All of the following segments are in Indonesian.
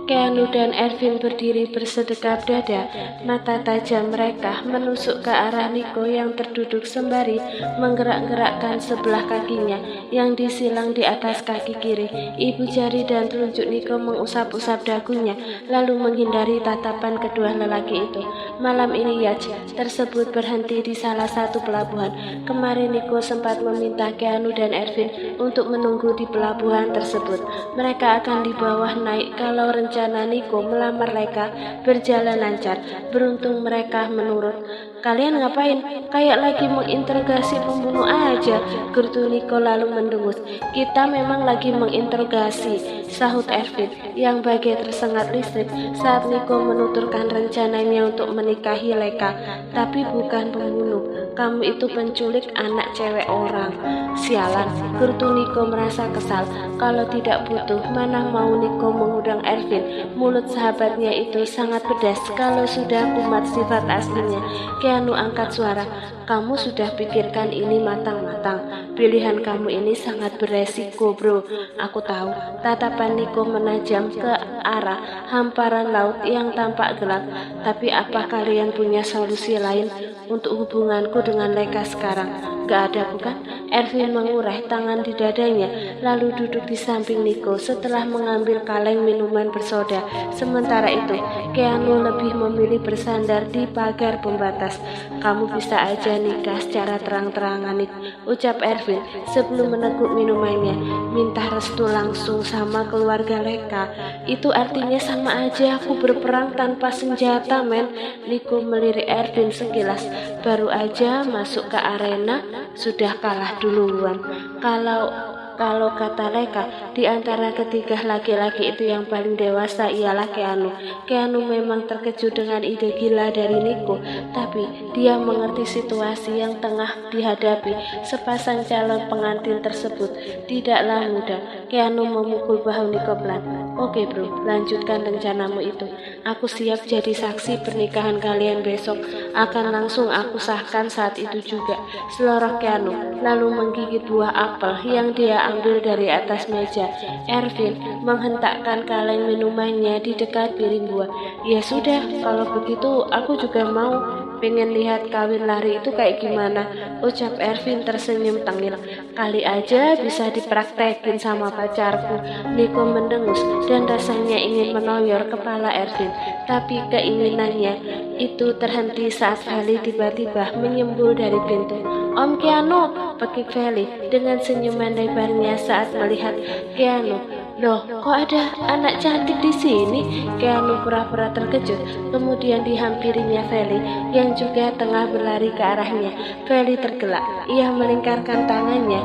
Keanu dan Ervin berdiri bersedekap dada. Mata tajam mereka menusuk ke arah Nico yang terduduk sembari menggerak-gerakkan sebelah kakinya yang disilang di atas kaki kiri. Ibu jari dan telunjuk Nico mengusap-usap dagunya, lalu menghindari tatapan kedua lelaki itu. Malam ini yacht tersebut berhenti di salah satu pelabuhan. Kemarin Nico sempat meminta Keanu dan Ervin untuk menunggu di pelabuhan tersebut. Mereka akan dibawa naik kalau rencana Nico melamar mereka berjalan lancar. Beruntung mereka menurut. Kalian ngapain? Kayak lagi menginterogasi pembunuh aja, gertu Nico lalu mendengus. Kita memang lagi menginterogasi, sahut Ervin yang bagai tersengat listrik saat Nico menuturkan rencananya untuk menikahi Leka. Tapi bukan pembunuh, kamu itu penculik anak cewek orang. Sialan, gertu Nico merasa kesal. Kalau tidak butuh, mana mau Nico mengundang Ervin. Mulut sahabatnya itu sangat pedas kalau sudah kumat sifat aslinya. Keanu angkat suara. Kamu sudah pikirkan ini matang-matang. Pilihan kamu ini sangat beresiko, bro. Aku tahu. Tatapan Nico menajam ke arah hamparan laut yang tampak gelap. Tapi apa kalian punya solusi lain untuk hubunganku dengan Leka sekarang? Gak ada, bukan? Ervin mengurai tangan di dadanya, lalu duduk di samping Nico setelah mengambil kaleng minuman bersoda. Sementara itu, Keanu lebih memilih bersandar di pagar pembatas. Kamu bisa aja nikah secara terang-terangan, Nick, ucap Ervin sebelum meneguk minumannya. Minta restu langsung sama keluarga Leka. Itu artinya sama aja aku berperang tanpa senjata, men. Nico melirik Ervin sekilas. Baru aja masuk ke arena sudah kalah duluan. Kalau kata Leka, di antara ketiga laki-laki itu yang paling dewasa ialah Keanu. Keanu memang terkejut dengan ide gila dari Nico, tapi dia mengerti situasi yang tengah dihadapi sepasang calon pengantin tersebut tidaklah mudah. Keanu memukul bahu Nico pelan. Oke bro, lanjutkan rencanamu itu. Aku siap jadi saksi pernikahan kalian besok. Akan langsung aku sahkan saat itu juga. Seloroh Keanu, lalu menggigit buah apel yang dia ambil dari atas meja. Ervin menghentakkan kaleng minumannya di dekat piring buah. Ya sudah, kalau begitu aku juga mau. Pengen lihat kawin lari itu kayak gimana, ucap Ervin tersenyum tengil. Kali aja bisa dipraktekin sama pacarku. Nico mendengus dan rasanya ingin menoyor kepala Ervin, tapi keinginannya itu terhenti saat Feli tiba-tiba menyembul dari pintu. Om Keanu, pekik Feli dengan senyuman lebarnya saat melihat Keanu. Loh, kok ada anak cantik di sini? Keanu pura-pura terkejut, kemudian dihampirinya Feli yang juga tengah berlari ke arahnya. Feli tergelak, ia melingkarkan tangannya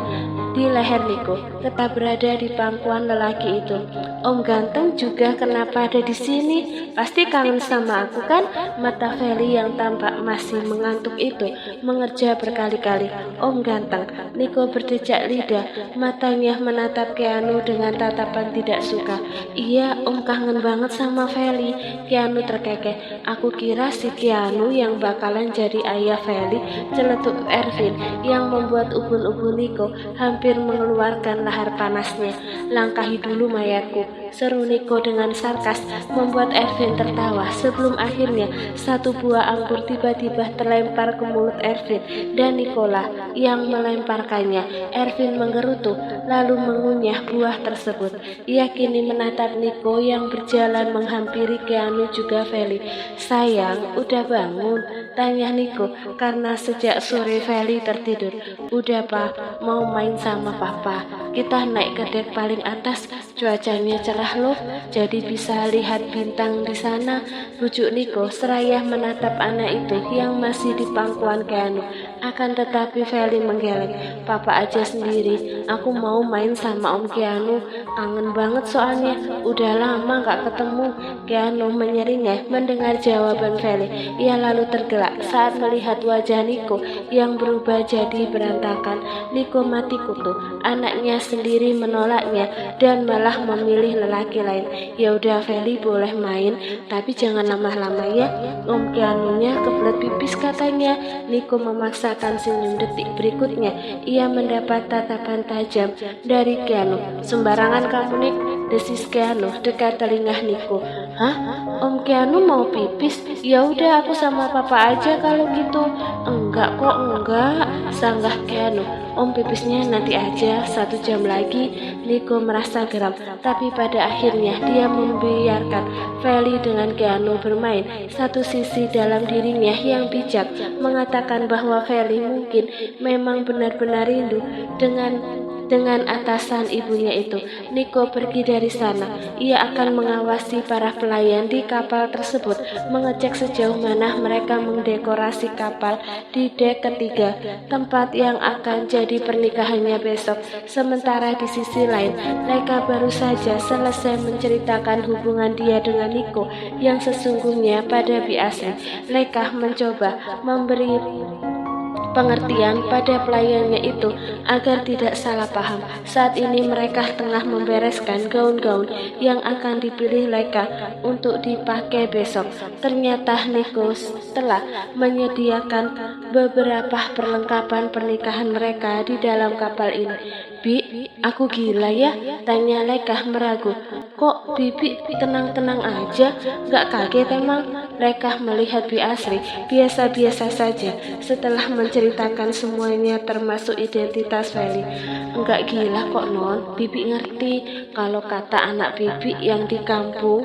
di leher Nico, tetap berada di pangkuan lelaki itu. Om ganteng juga kenapa ada di sini? Pasti kangen sama aku kan? Mata Feli yang tampak masih mengantuk itu mengerja berkali-kali. Om ganteng, Nico berdecak lidah, matanya menatap Keanu dengan tatapan tidak suka. Iya, Om kangen banget sama Feli. Keanu terkekeh. Aku kira si Keanu yang bakalan jadi ayah Feli, celetuk Ervin yang membuat ubun-ubun Nico hampir mengeluarkan lahar panasnya. Langkahi dulu mayatku, seru Nico dengan sarkas, membuat Ervin tertawa sebelum akhirnya satu buah anggur tiba-tiba terlempar ke mulut Ervin dan Nicola yang melemparkannya. Ervin menggerutu lalu mengunyah buah tersebut. Ia kini menatap Nico yang berjalan menghampiri Keanu juga Feli. Sayang, udah bangun? Tanya Nico karena sejak sore Feli tertidur. Udah pak, mau main sama papa. Kita naik ke dek paling atas, cuacanya cerah loh, jadi bisa lihat bintang di sana. Bujuk Nico seraya menatap anak itu yang masih di pangkuan Keanu. Akan tetapi Feli menggeleng. Papa aja sendiri, aku mau main sama Om Keanu. Kangen banget soalnya, udah lama gak ketemu. Keanu menyeringai mendengar jawaban Feli. Ia lalu tergelak saat melihat wajah Nico yang berubah jadi berantakan. Nico mati kutu, anaknya sendiri menolaknya dan malah memilih lelaki lain. Ya udah Feli boleh main, tapi jangan lama-lama ya. Om Keanunya kebelet pipis katanya. Nico memaksakan senyum. Detik berikutnya ia mendapat tatapan tajam dari Keanu. Sembarangan kamu Nick, desis Keanu dekat telinga Niko. Hah? Om Keanu mau pipis? Ya udah aku sama papa aja kalau gitu. Enggak kok, enggak, sanggah Keanu. Om pipisnya nanti aja, 1 jam lagi. Niko merasa geram, tapi pada akhirnya dia membiarkan Feli dengan Keanu bermain. Satu sisi dalam dirinya yang bijak mengatakan bahwa Feli mungkin memang benar-benar rindu dengan atasan ibunya itu. Niko pergi dari sana. Ia akan mengawasi para pelayan di kapal tersebut, mengecek sejauh mana mereka mendekorasi kapal di dek ketiga, tempat yang akan jadi pernikahannya besok. Sementara di sisi lain, Leika baru saja selesai menceritakan hubungan dia dengan Niko yang sesungguhnya pada Bi Asri. Leika mencoba memberi pengertian pada pelayannya itu agar tidak salah paham. Saat ini mereka tengah membereskan gaun-gaun yang akan dipilih Leika untuk dipakai besok. Ternyata Niko telah menyediakan beberapa perlengkapan pernikahan mereka di dalam kapal ini. Bi, aku gila ya? Tanya Leika meragu. Kok Bibi tenang-tenang aja? Gak kaget emang? Leika melihat Bi Asri biasa-biasa saja setelah menceritakan semuanya termasuk identitas Feli. Enggak gila kok non, Bibi ngerti kalau kata anak Bibi yang di kampung,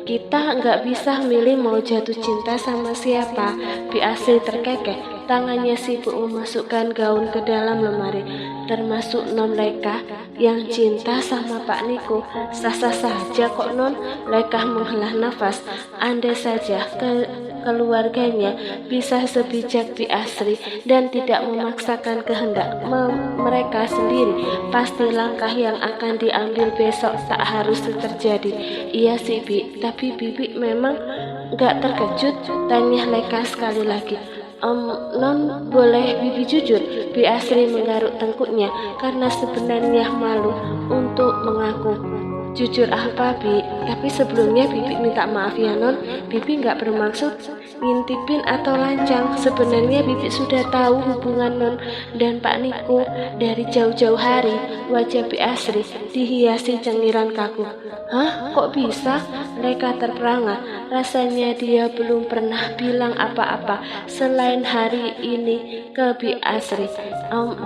kita nggak bisa milih mau jatuh cinta sama siapa. Bi Asri terkekeh. Tangannya sibuk memasukkan gaun ke dalam lemari, termasuk non Leika yang cinta sama Pak Niko. Sah-sah saja kok non. Leika menghela nafas. Andai saja keluarganya bisa sebijak Bi Asri dan tidak memaksakan kehendak mereka sendiri, pasti langkah yang akan diambil besok tak harus terjadi. Iya sih Bi, tapi Bibi memang gak terkejut? Tanya Leika sekali lagi. Non boleh Bibi jujur? Bi Asri menggaruk tengkuknya karena sebenarnya malu untuk mengaku. Jujur apa Bi? Tapi sebelumnya Bibi minta maaf ya non. Bibi nggak bermaksud ngintipin atau lancang. Sebenarnya Bibi sudah tahu hubungan non dan Pak Niko dari jauh-jauh hari. Wajah Bi Asri dihiasi cengiran kaku. Hah? Kok bisa? Leika terperangah. Rasanya dia belum pernah bilang apa-apa selain hari ini ke Bi Asri.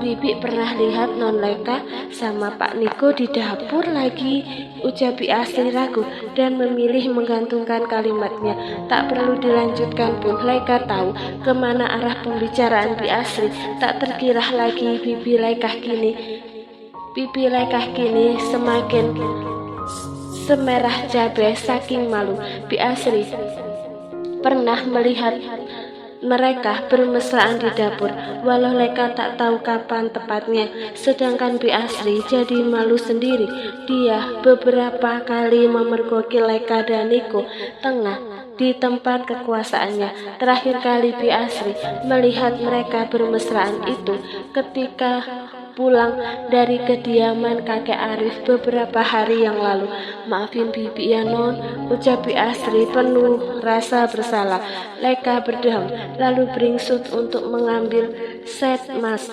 Bibi pernah lihat non Leika sama Pak Niko di dapur lagi. Ucap Bi Asri ragu dan memilih menggantungkan kalimatnya. Tak perlu dilanjutkan pun Leika tahu kemana arah pembicaraan Bi Asri. Tak terkira lagi pipi Leika kini semakin semerah cabai saking malu. Bi Asri pernah melihat mereka bermesraan di dapur, walau Leika tak tahu kapan tepatnya. Sedangkan Bi Asri jadi malu sendiri. Dia beberapa kali memergoki Leika dan Niko tengah di tempat kekuasaannya. Terakhir kali Bi Asri melihat mereka bermesraan itu ketika pulang dari kediaman kakek Arif beberapa hari yang lalu. Maafin Bibi ya non, ucap Bi Asri penuh rasa bersalah. Leika berdeham lalu beringsut untuk mengambil set emas.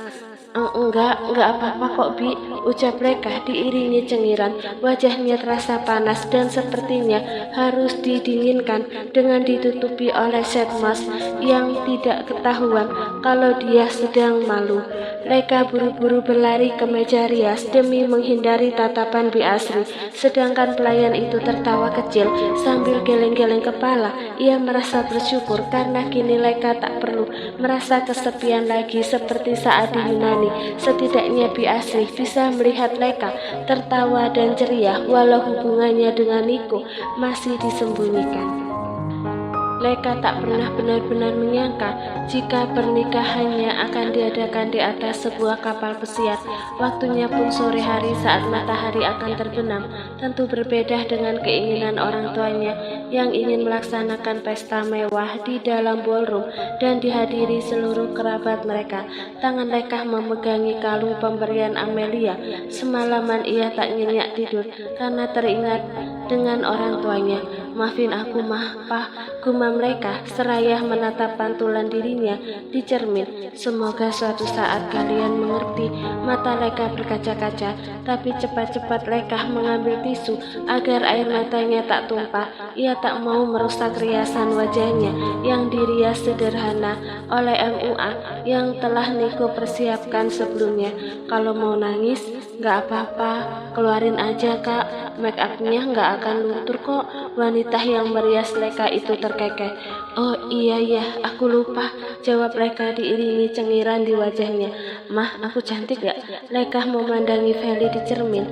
Enggak apa-apa kok Bi, ucap Leika diiringi cengiran. Wajahnya terasa panas dan sepertinya harus didinginkan dengan ditutupi oleh set emas yang tidak ketahuan kalau dia sedang malu. Leika buru-buru berlari ke meja rias demi menghindari tatapan Bi Asri. Sedangkan pelayan itu tertawa kecil sambil geleng-geleng kepala. Ia merasa bersyukur karena kini Leika tak perlu merasa kesepian lagi seperti saat di Yunani. Setidaknya Bi Asri bisa melihat Leika tertawa dan ceria walau hubungannya dengan Niko masih disembunyikan. Leika tak pernah benar-benar menyangka jika pernikahannya akan diadakan di atas sebuah kapal pesiar. Waktunya pun sore hari saat matahari akan terbenam. Tentu berbeda dengan keinginan orang tuanya yang ingin melaksanakan pesta mewah di dalam ballroom dan dihadiri seluruh kerabat mereka. Tangan Lekah memegangi kalung pemberian Amelia. Semalaman ia tak nyenyak tidur karena teringat dengan orang tuanya. "Maafin aku, Mah, Pah," gumam Lekah seraya menatap pantulan dirinya di cermin. "Semoga suatu saat kalian mengerti." Mata Lekah berkaca-kaca, tapi cepat-cepat Lekah mengambil tisu agar air matanya tak tumpah. Ia tak mau merusak riasan wajahnya yang dirias sederhana oleh MUA yang telah Niko persiapkan sebelumnya. "Kalau mau nangis, gak apa-apa, keluarin aja, Kak. Make up-nya gak akan luntur kok." Wanita yang merias Lekah itu terkekeh. "Oh iya ya, aku lupa," jawab Lekah diiringi cengiran di wajahnya. "Mah, aku cantik gak?" Lekah memandangi Feli di cermin.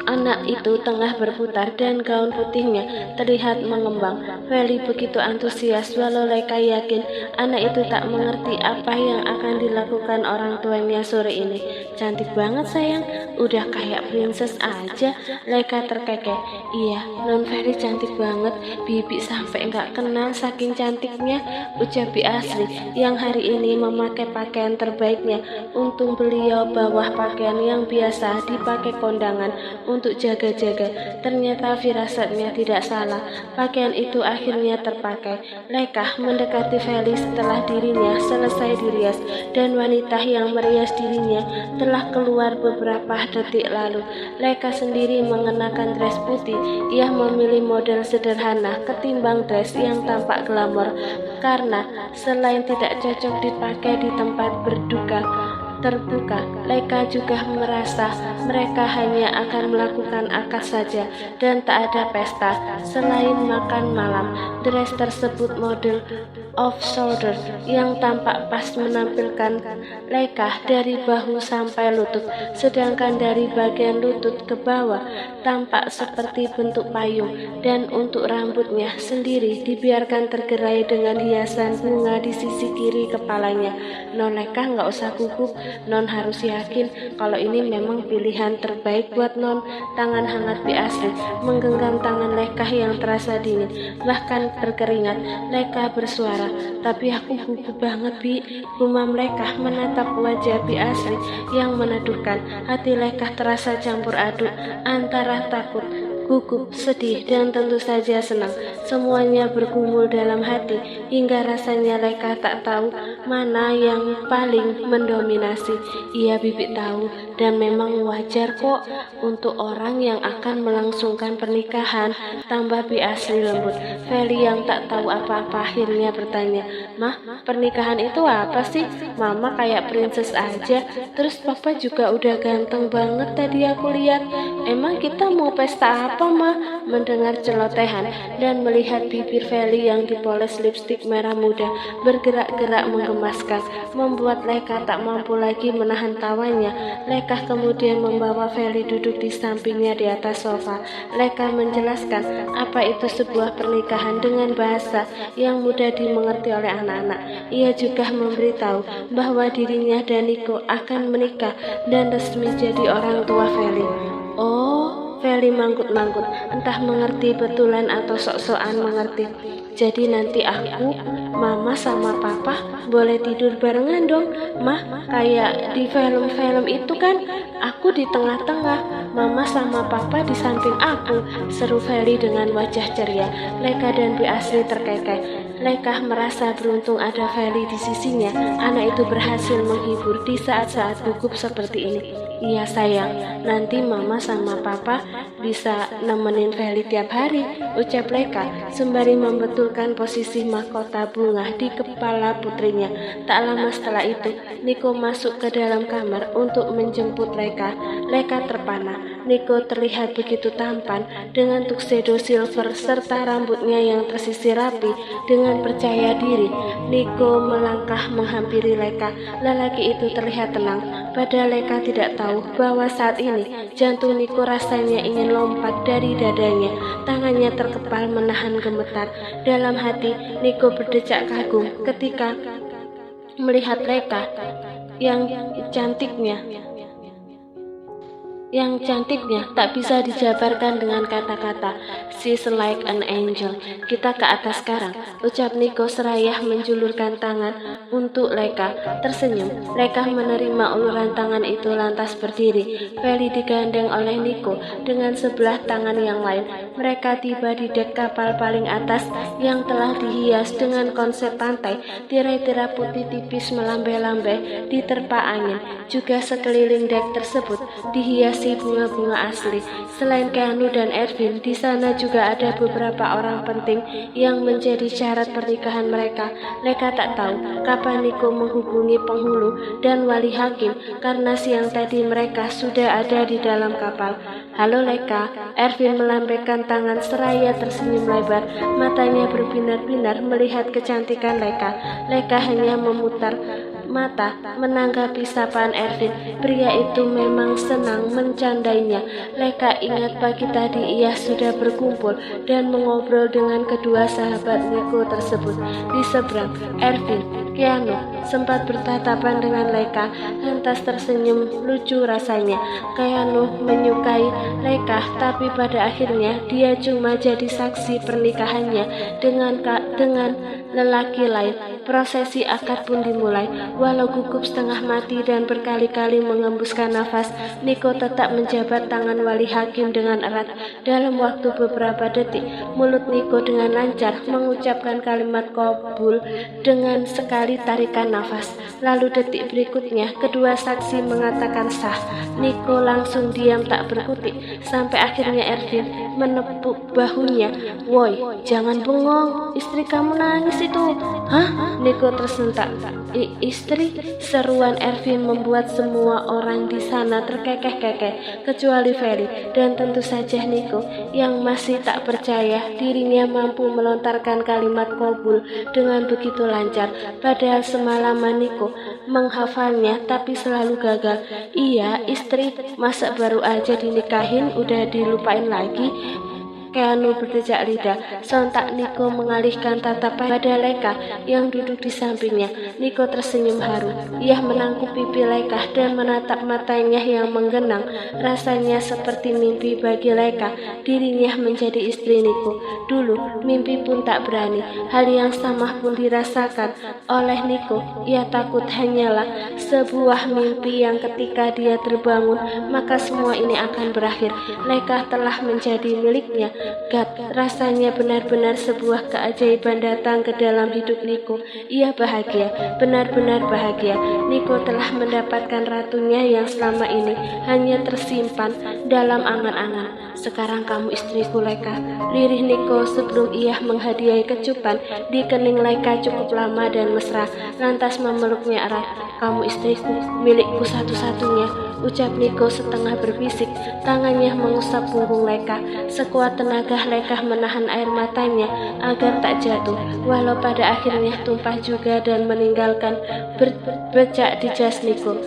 Anak itu tengah berputar dan gaun putihnya terlihat mengembang. Feli begitu antusias walau Lekah yakin anak itu tak mengerti apa yang akan dilakukan orang tuanya sore ini. "Cantik banget sayang, udah kayak princess aja." Lekah terkekeh. "Iya, non Feli cantik banget, Bibi sampai nggak kenal saking cantiknya," ucap Bi Asri yang hari ini memakai pakaian terbaiknya. Untung beliau bawah pakaian yang biasa dipakai kondangan untuk jaga-jaga. Ternyata firasatnya tidak salah. Pakaian itu akhirnya terpakai. Lekah mendekati Feli setelah dirinya selesai dirias dan wanita yang merias dirinya telah keluar beberapa detik lalu. Lekah sendiri mengenakan dress putih. Ia memilih model sederhana ketimbang dress yang tampak glamor karena selain tidak cocok dipakai di tempat berduka terbuka, Lekah juga merasa mereka hanya akan melakukan akad saja dan tak ada pesta selain makan malam. Dress tersebut model off shoulder yang tampak pas menampilkan Lekah dari bahu sampai lutut, sedangkan dari bagian lutut ke bawah tampak seperti bentuk payung, dan untuk rambutnya sendiri dibiarkan tergerai dengan hiasan bunga di sisi kiri kepalanya. "Non Lekah nggak usah gugup, Non harus yakin kalau ini memang pilihan terbaik buat Non." Tangan hangat Bi Asri menggenggam tangan Lekah yang terasa dingin, bahkan berkeringat. Lekah bersuara, "Tapi aku gugup banget, Bi," gumam Lekah menatap wajah Bi Asri yang meneduhkan. Hati Lekah terasa campur aduk antara takut, gugup, sedih, dan tentu saja senang. Semuanya bergumul dalam hati hingga rasanya Lekah tak tahu mana yang paling mendominasi. Iya, Bibi tahu, dan memang wajar kok untuk orang yang akan melangsungkan pernikahan, tambah Bi Asri lembut. Feli yang tak tahu apa-apa akhirnya bertanya, "Mah, pernikahan itu apa sih? Mama kayak princess aja, terus Papa juga udah ganteng banget tadi aku lihat. Emang kita mau pesta apa, Mah?" Mendengar celotehan dan melihat bibir Feli yang dipoles lipstik merah muda bergerak-gerak menggemaskan, membuat Lekah tak mampu lagi menahan tawanya. Lekah kemudian membawa Feli duduk di sampingnya di atas sofa. Lekah menjelaskan apa itu sebuah pernikahan dengan bahasa yang mudah dimengerti oleh anak-anak. Ia juga memberitahu bahwa dirinya dan Niko akan menikah dan resmi jadi orang tua Feli. "Oh," Feli manggut-manggut, entah mengerti betulan atau sok-sokan mengerti. "Jadi nanti aku, Mama sama Papa boleh tidur barengan dong, Mah? Kayak di film-film itu kan, aku di tengah-tengah, Mama sama Papa di samping aku," seru Feli dengan wajah ceria. Lekah dan Bi Asri terkekeh. Lekah merasa beruntung ada Feli di sisinya. Anak itu berhasil menghibur di saat-saat gugup seperti ini. "Iya sayang, nanti Mama sama Papa bisa nemenin Feli tiap hari," ucap Lekah sembari membetulkan posisi mahkota bunga di kepala putrinya. Tak lama setelah itu, Niko masuk ke dalam kamar untuk menjemput Lekah. Lekah terpana. Niko terlihat begitu tampan dengan tuxedo silver serta rambutnya yang tersisir rapi. Dengan percaya diri, Niko melangkah menghampiri Lekah. Lelaki itu terlihat tenang, padahal Lekah tidak tahu bahwa saat ini jantung Niko rasanya ingin lompat dari dadanya. Tangannya terkepal menahan gemetar. Dalam hati, Niko berdecak kagum ketika melihat Lekah yang cantiknya yang cantiknya tak bisa dijabarkan dengan kata-kata. She's like an angel. Kita ke atas sekarang, ucap Niko seraya menjulurkan tangan untuk Leka. Tersenyum, Leka menerima uluran tangan itu lantas berdiri. Feli digandeng oleh Niko dengan sebelah tangan yang lain. Mereka tiba di dek kapal paling atas yang telah dihias dengan konsep pantai. Tirai-tirai putih tipis melambai-lambai diterpa angin. Juga sekeliling dek tersebut dihiasi bunga-bunga asli. Selain Keanu dan Erwin, di sana juga ada beberapa orang penting yang menjadi syarat pernikahan mereka. Leka tak tahu kapan Niko menghubungi penghulu dan wali hakim karena siang tadi mereka sudah ada di dalam kapal. Halo Leka, Erwin melambaikan tangan seraya tersenyum lebar. Matanya berbinar-binar melihat kecantikan Leka. Leka hanya memutar mata menanggapi sapaan Erwin. Pria itu memang senang mencandainya. Leka ingat pagi tadi ia sudah berkumpul dan mengobrol dengan kedua sahabat Niko tersebut. Di seberang, Erwin, Keanu sempat bertatapan dengan Leka, lantas tersenyum lucu rasanya. Keanu menyukai Leka, tapi pada akhirnya dia cuma jadi saksi pernikahannya dengan lelaki lain. Prosesi akad pun dimulai. Walau gugup setengah mati dan berkali-kali mengembuskan nafas, Niko tetap menjabat tangan wali hakim dengan erat. Dalam waktu beberapa detik, mulut Niko dengan lancar mengucapkan kalimat qabul dengan sekali tarikan nafas. Lalu detik berikutnya, kedua saksi mengatakan sah. Niko langsung diam tak berkutik, sampai akhirnya Erwin menepuk bahunya. Woi, jangan bengong, istri kamu nangis itu. Hah? Niko tersentak. Istri? Seruan Erwin membuat semua orang di sana terkekeh-kekeh, kecuali Feli dan tentu saja Niko yang masih tak percaya dirinya mampu melontarkan kalimat qabul dengan begitu lancar. Padahal semalaman Niko menghafalnya tapi selalu gagal. Iya, istri, masa baru aja dinikahin udah dilupain lagi? Keanu berdejak lidah. Sontak Niko mengalihkan tatapan pada Leka yang duduk di sampingnya. Niko tersenyum haru. Ia menangkup pipi Leka dan menatap matanya yang menggenang. Rasanya seperti mimpi bagi Leka. Dirinya menjadi istri Niko. Dulu mimpi pun tak berani. Hal yang sama pun dirasakan oleh Niko. Ia takut hanyalah sebuah mimpi yang ketika dia terbangun maka semua ini akan berakhir. Leka telah menjadi miliknya. Rasanya benar-benar sebuah keajaiban datang ke dalam hidup Niko. Ia bahagia, benar-benar bahagia. Niko telah mendapatkan ratunya yang selama ini hanya tersimpan dalam angan-angan. Sekarang kamu istriku Leka, lirih Niko sebelum ia menghadiahi kecupan di kening Leka cukup lama dan mesra, lantas memeluknya erat. Kamu istriku, milikku satu-satunya, ucap Niko setengah berbisik. Tangannya mengusap punggung Leka. Sekuat tenaga Leka menahan air matanya agar tak jatuh, walau pada akhirnya tumpah juga dan meninggalkan bercak di jas Niko.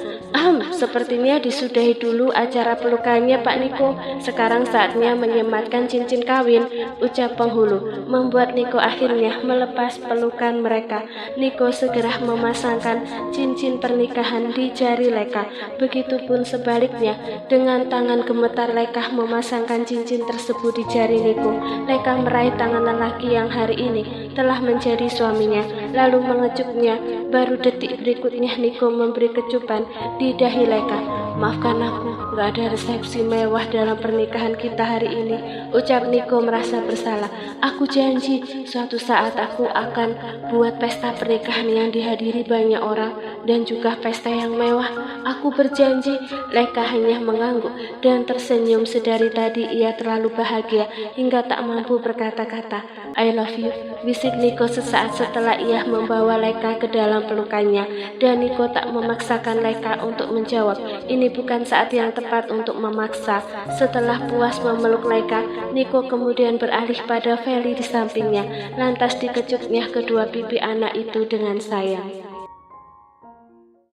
Sepertinya disudahi dulu acara pelukannya Pak Niko. Sekarang saatnya menyematkan cincin kawin, ucap penghulu. Membuat Niko akhirnya melepas pelukan mereka. Niko segera memasangkan cincin pernikahan di jari Leka. Begitupun sebaliknya, dengan tangan gemetar Leka memasangkan cincin tersebut di jari Niko. Leka meraih tangan lelaki yang hari ini telah menjadi suaminya, lalu mengecupnya. Baru detik berikutnya Niko memberi kecupan di dahi Leka. Maafkan aku, gak ada resepsi mewah dalam pernikahan kita hari ini, ucap Niko merasa bersalah. Aku janji suatu saat aku akan buat pesta pernikahan yang dihadiri banyak orang dan juga pesta yang mewah. Aku berjanji. Leka hanya mengangguk dan tersenyum. Sedari tadi ia terlalu bahagia hingga tak mampu berkata-kata. I love you, bisik Niko sesaat setelah ia membawa Leka ke dalam pelukannya. Dan Niko tak memaksakan Leka untuk menjawab. Ini bukan saat yang tepat untuk memaksa. Setelah puas memeluk Leka, Niko kemudian beralih pada Feli di sampingnya. Lantas dikecupnya kedua pipi anak itu dengan sayang.